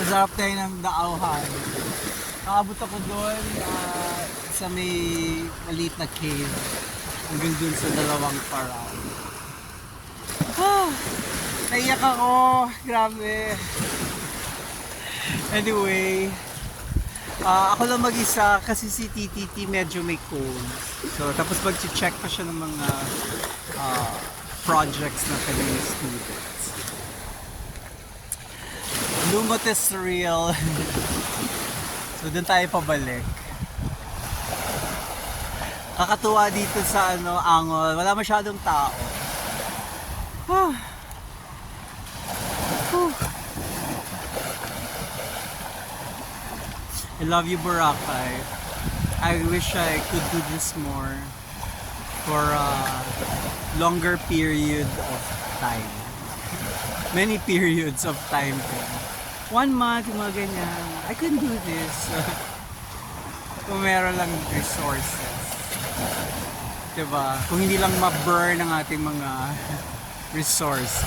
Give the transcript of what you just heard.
Masarap tayo ng daauhan. Nakabot ako doon sa may maliit na cave. Hanggang dun sa dalawang parang. Naiyak ako. Grabe. Anyway, ako lang mag-isa kasi si TTT medyo may cold. So, tapos mag-check pa siya ng mga projects na kanyang students. Lumot is real. So, doon tayo pabalik. Kakatuwa dito sa Angol. Wala masyadong tao. I love you, Boracay. I wish I could do this more for a longer period of time. Many periods of time. 1 month, mga ganyan. I can do this. Kung meron lang resources. Diba? Kung hindi lang ma-burn ang ating mga resources.